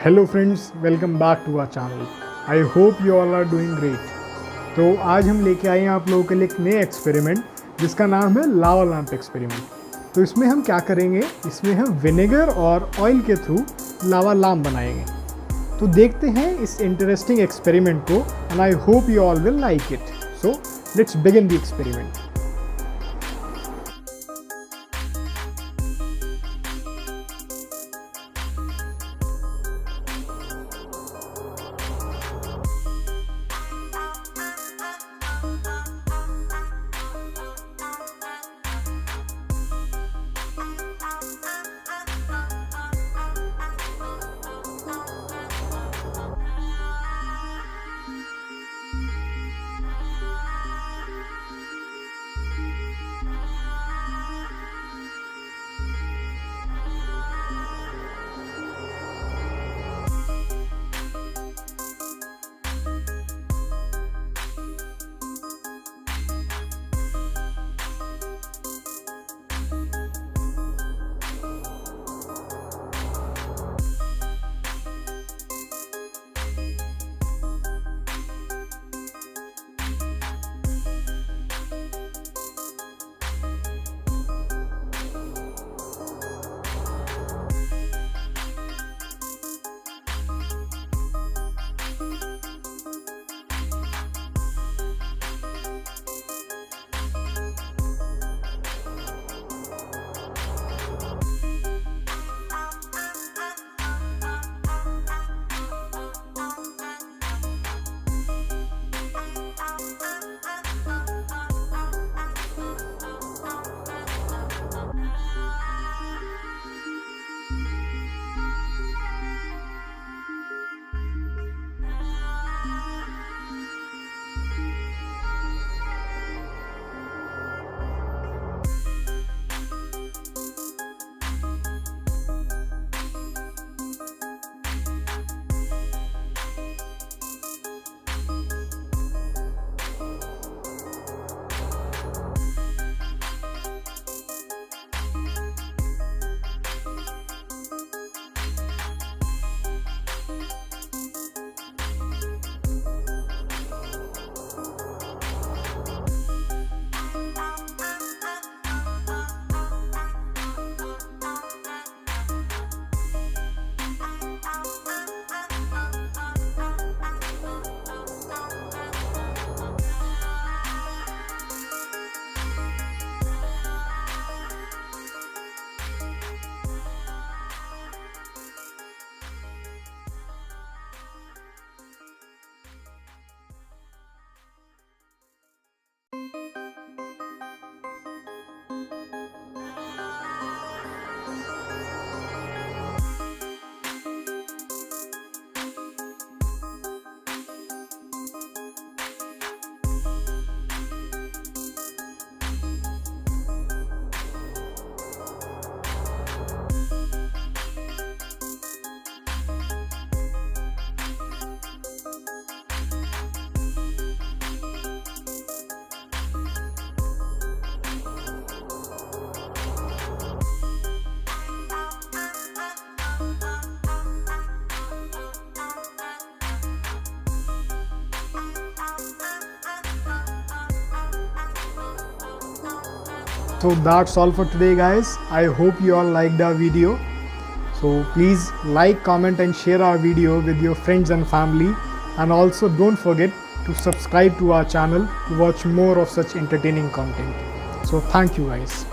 Hello friends, welcome back to our channel. I hope you all are doing great. तो आज हम लेके आए हैं आप लोगों के लिए एक नए एक्सपेरिमेंट जिसका नाम है लावा लैंप एक्सपेरिमेंट। तो इसमें हम क्या करेंगे, इसमें हम विनेगर और ऑयल के थ्रू लावा लैंप बनाएंगे। तो देखते हैं इस इंटरेस्टिंग एक्सपेरिमेंट को and I hope you all will like it. So let's begin the experiment. So that's all for today guys. I hope you all liked our video. So please like, comment and share our video with your friends and family, and also don't forget to subscribe to our channel to watch more of such entertaining content. So thank you guys.